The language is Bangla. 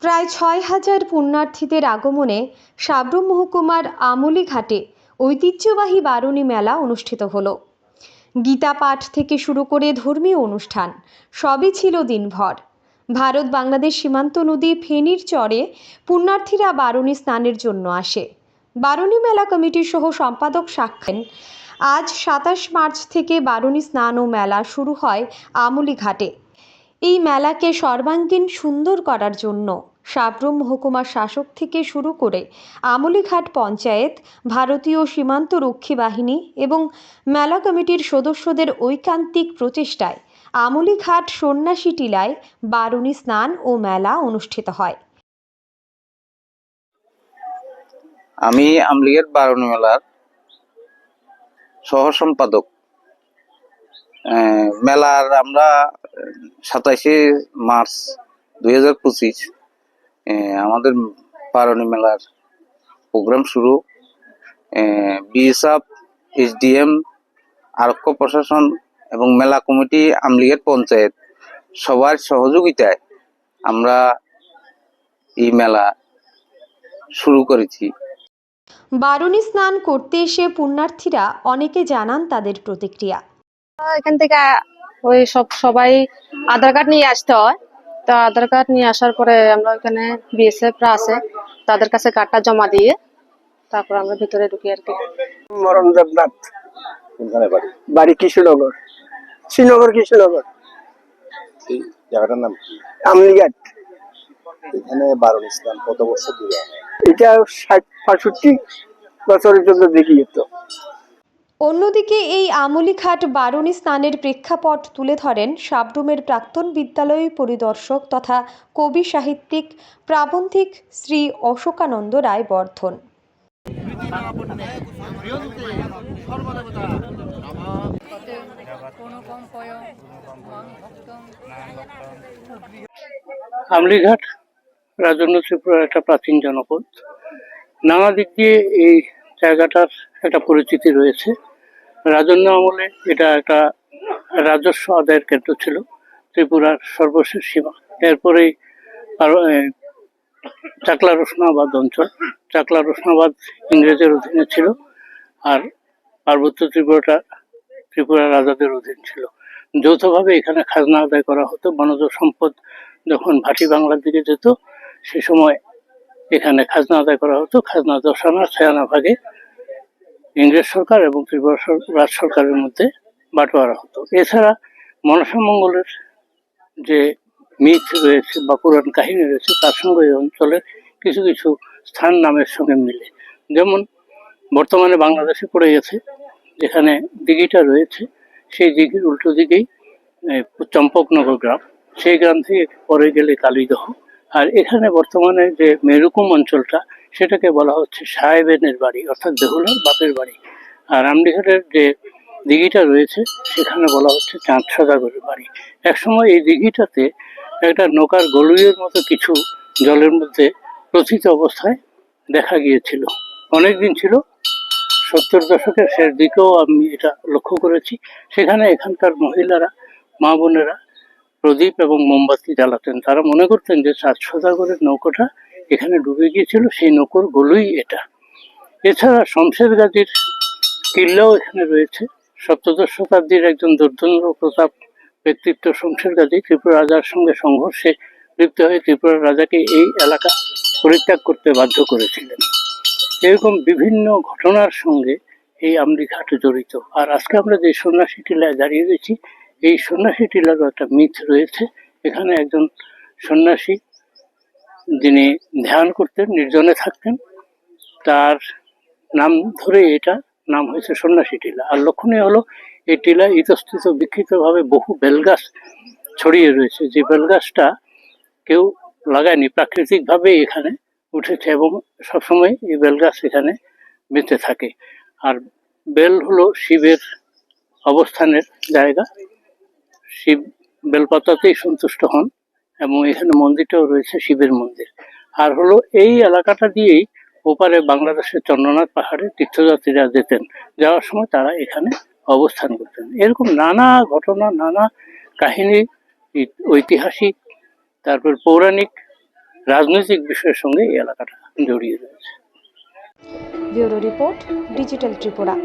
প্রায় ৬,০০০ পুণ্যার্থীদের আগমনে সাব্রুম মহকুমার আমলি ঘাটে ঐতিহ্যবাহী বারুণী মেলা অনুষ্ঠিত হলো। গীতা পাঠ থেকে শুরু করে ধর্মীয় অনুষ্ঠান সবই ছিল দিনভর। ভারত বাংলাদেশ সীমান্ত নদী ফেনীর চরে পুণ্যার্থীরা বারুণী স্নানের জন্য আসে। বারুণী মেলা কমিটির সহ সম্পাদক সাক্ষ্যেন আজ ২৭ মার্চ থেকে বারুণী স্নান ও মেলা শুরু হয় আমলি ঘাটে। এই মেলাকে সর্বাঙ্গীন সুন্দর করার জন্য সাব্রুম মহকুমার শাসক থেকে শুরু করে আমলিঘাট পঞ্চায়েত, ভারতীয় সীমান্ত রক্ষী বাহিনী এবং মেলা কমিটির সদস্যদের ঐকান্তিক প্রচেষ্টায় আমলিঘাট সন্ন্যাসী টিলায় বারুণী স্নান ও মেলা অনুষ্ঠিত হয়। আমি আমলিঘাট বারুণী মেলার সহ সম্পাদক। মেলার আমরা ২৭শে মার্চ ২০২৫ আমাদের বারুণী মেলার প্রোগ্রাম শুরু। বিএসএফ, এসডিএম, আরক্ষ প্রশাসন এবং মেলা কমিটি, আমলিঘাট পঞ্চায়েত সবার সহযোগিতায় আমরা এই মেলা শুরু করেছি। বারুণী স্নান করতে এসে পুণ্যার্থীরা অনেকে জানান তাদের প্রতিক্রিয়া। এখান থেকে সবাই আধার কার্ড নিয়ে আসতে হয়। তো আধার কার্ড নিয়ে আসার পরে আমরা ওইখানে বিএসএফরা আছে, তাদের কাছে কার্ডটা জমা দিয়ে তারপর আমরা ভিতরে ঢুকি আর কি। মরণ দেবনাথ, বাড়ি কৃষ্ণনগর, কৃষ্ণনগর। এই জায়গাটার নাম কি? আমলিঘাট। এখানে বারুণী স্নান কত বছর ধরে? এটা ৬০-৬৫ বছরের জন্য দেখি যেত। অন্যদিকে এই আমলিঘাট বারুণী স্নানের প্রেক্ষাপট তুলে ধরেন সাব্রুমের প্রাক্তন বিদ্যালয় পরিদর্শক তথা কবি সাহিত্যিক প্রাবন্ধিক শ্রী অশোকানন্দ রায় বর্ধন। আমলিঘাট রাজন্য ত্রিপুরার একটা প্রাচীন জনপদ। নানা দিক দিয়ে এই জায়গাটার একটা পরিচিতি রয়েছে। রাজন্য আমলে এটা একটা রাজস্ব আদায়ের কেন্দ্র ছিল, ত্রিপুরার সর্বশেষ সীমা। এরপরেই চাকলা রোশনাবাদ অঞ্চল, চাকলা রোশনাবাদ ইংরেজের অধীনে ছিল, আর পার্বত্য ত্রিপুরাটা ত্রিপুরা রাজাদের অধীন ছিল। যৌথভাবে এখানে খাজনা আদায় করা হতো। বনজ সম্পদ যখন ভাটি বাংলার দিকে যেত সে সময় এখানে খাজনা আদায় করা হতো। খাজনা ১০ আনা ৬ আনা ভাগে ইংরেজ সরকার এবং ত্রিপুরা রাজ সরকারের মধ্যে বাটোয়ারা হতো। এছাড়া মনসা মঙ্গলের যে মিথ রয়েছে বা পুরাণ কাহিনী রয়েছে তার সঙ্গে এই অঞ্চলের কিছু কিছু স্থান নামের সঙ্গে মিলে। যেমন বর্তমানে বাংলাদেশে পড়ে গেছে যেখানে দিঘিটা রয়েছে, সেই দিঘির উল্টো দিকেই চম্পকনগর গ্রাম, সেই গ্রাম থেকে পরে গেলে কালীদহ। আর এখানে বর্তমানে যে মেরুকুম অঞ্চলটা সেটাকে বলা হচ্ছে সাহেবেনের বাড়ি, অর্থাৎ দেহুলার বাপের বাড়ি। আর আমলিঘাটের যে দিঘিটা রয়েছে সেখানে বলা হচ্ছে চাঁদ সদাগরের বাড়ি। একসময় এই দিঘিটাতে একটা নৌকার গলুইয়ের মতো কিছু জলের মধ্যে প্রথিত অবস্থায় দেখা গিয়েছিল। অনেকদিন ছিল, ৭০ দশকের শেষ দিকেও আমি এটা লক্ষ্য করেছি। সেখানে এখানকার মহিলারা, মা বোনেরা প্রদীপ এবং মোমবাতি জ্বালাতেন। তারা মনে করতেন যে চাঁদ সদাগরের নৌকোটা এখানে ডুবে গিয়েছিল, সেই নৌকোর গলুই এটা। এছাড়া শমশের গাজীর কিল্লাও এখানে রয়েছে। সপ্তদশ শতাব্দীর একজন দুর্ধন্য প্রতাপ ব্যক্তিত্ব শমশের গাজী ত্রিপুরা রাজার সঙ্গে সংঘর্ষে লিপ্ত হয়ে ত্রিপুরা রাজাকে এই এলাকা পরিত্যাগ করতে বাধ্য করেছিলেন। এরকম বিভিন্ন ঘটনার সঙ্গে এই আমলিঘাট জড়িত। আর আজকে আমরা যে সন্ন্যাসী টিলায় দাঁড়িয়ে রয়েছি, এই সন্ন্যাসী টিলারও একটা মিথ রয়েছে। এখানে একজন সন্ন্যাসী যিনি ধ্যান করতেন, নির্জনে থাকতেন, তার নাম ধরে এটা নাম হয়েছে সন্ন্যাসী টিলা। আর লক্ষণীয় হলো এই টিলায় ইতস্তত বিক্ষিপ্তভাবে বহু বেলগাছ ছড়িয়ে রয়েছে, যে বেলগাছটা কেউ লাগায়নি, প্রাকৃতিকভাবে এখানে উঠেছে এবং সবসময় এই বেলগাছ এখানে বেঁচে থাকে। আর বেল হলো শিবের অবস্থানের জায়গা, শিব বেলপাতাতেই সন্তুষ্ট হন এবং এখানে মন্দিরটাও রয়েছে শিবের মন্দির। আর হলো এই এলাকাটা দিয়েই ওপারে বাংলাদেশের চন্দ্রনাথ পাহাড়ে তীর্থযাত্রীরা যেতেন, যাওয়ার সময় তারা এখানে অবস্থান করতেন। এরকম নানা ঘটনা, নানা কাহিনী, ঐতিহাসিক, তারপর পৌরাণিক রাজনৈতিক বিষয়ের সঙ্গে এই এলাকাটা জড়িয়ে রয়েছে। Bureau report, digital Tripura.